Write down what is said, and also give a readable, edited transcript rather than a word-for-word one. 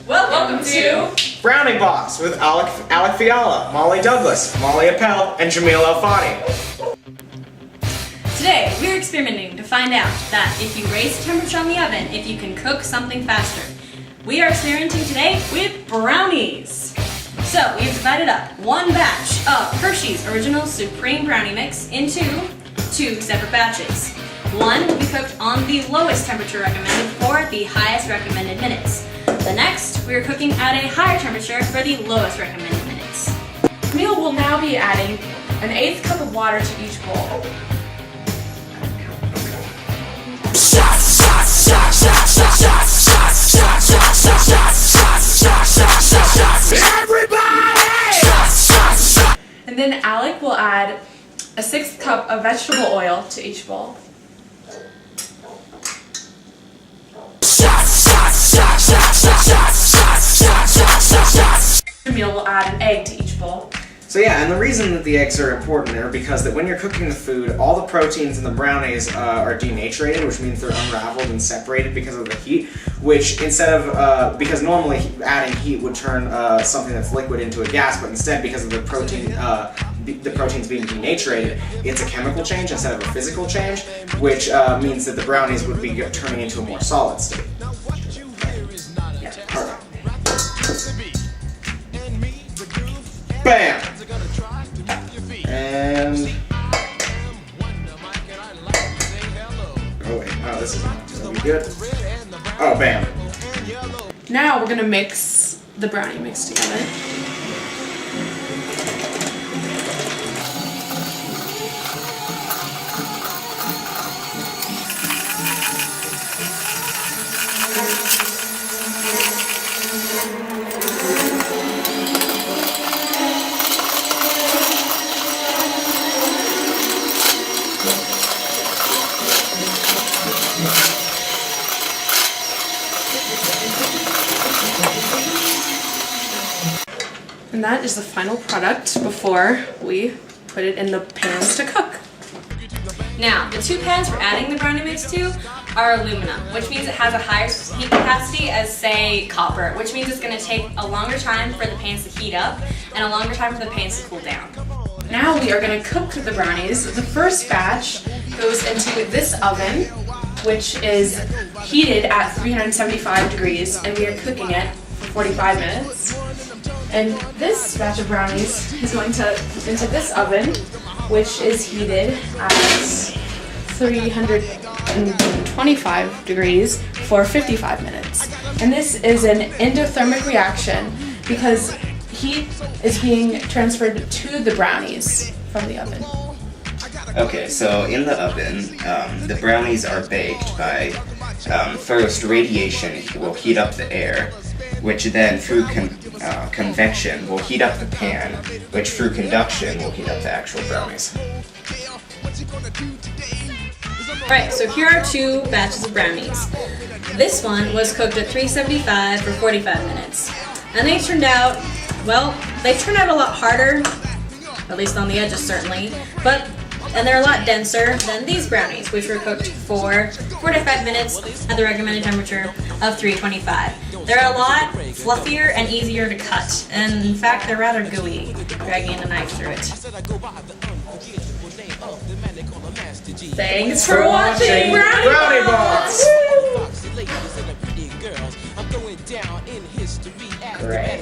Welcome to Brownie Boss with Alec Fiala, Molly Douglas, Molly Appel, and Jamil El-Fani. Today, we're experimenting to find out that if you raise the temperature on the oven, if you can cook something faster. We are experimenting today with brownies. So, we've divided up one batch of Hershey's Original Supreme Brownie Mix into two separate batches. One will be cooked on the lowest temperature recommended for the highest recommended minutes. The next, we are cooking at a higher temperature for the lowest recommended minutes. Jamil will now be adding an 1/8 cup of water to each bowl. And then Alec will add a 1/6 cup of vegetable oil to each bowl. Jamil will add an egg to each bowl. So yeah, and the reason that the eggs are important are because that when you're cooking the food, all the proteins in the brownies are denatured, which means they're unraveled and separated because of the heat, which instead of, because normally adding heat would turn something that's liquid into a gas, but instead because of the proteins being denatured, it's a chemical change instead of a physical change, which means that the brownies would be turning into a more solid state. Yeah. Alright. Bam! And oh wait, oh this is not gonna be good. Oh bam! Now we're gonna mix the brownie mix together. And that is the final product before we put it in the pans to cook. Now, the two pans we're adding the brownie mix to are aluminum, which means it has a higher heat capacity as, say, copper, which means it's going to take a longer time for the pans to heat up and a longer time for the pans to cool down. Now we are going to cook the brownies. The first batch goes into this oven, which is heated at 375 degrees, and we are cooking it for 45 minutes. And this batch of brownies is going into this oven, which is heated at 325 degrees for 55 minutes. And this is an endothermic reaction because heat is being transferred to the brownies from the oven. Okay, so in the oven, the brownies are baked by, first radiation will heat up the air, which then through convection will heat up the pan, which through conduction will heat up the actual brownies. Right, so here are two batches of brownies. This one was cooked at 375 for 45 minutes. And they turned out, well, they turned out a lot harder, at least on the edges certainly, and they're a lot denser than these brownies, which were cooked for 45 minutes at the recommended temperature of 325. They're a lot fluffier and easier to cut, and in fact they're rather gooey, dragging a knife through it. Thanks for watching Brownie Boss! Great.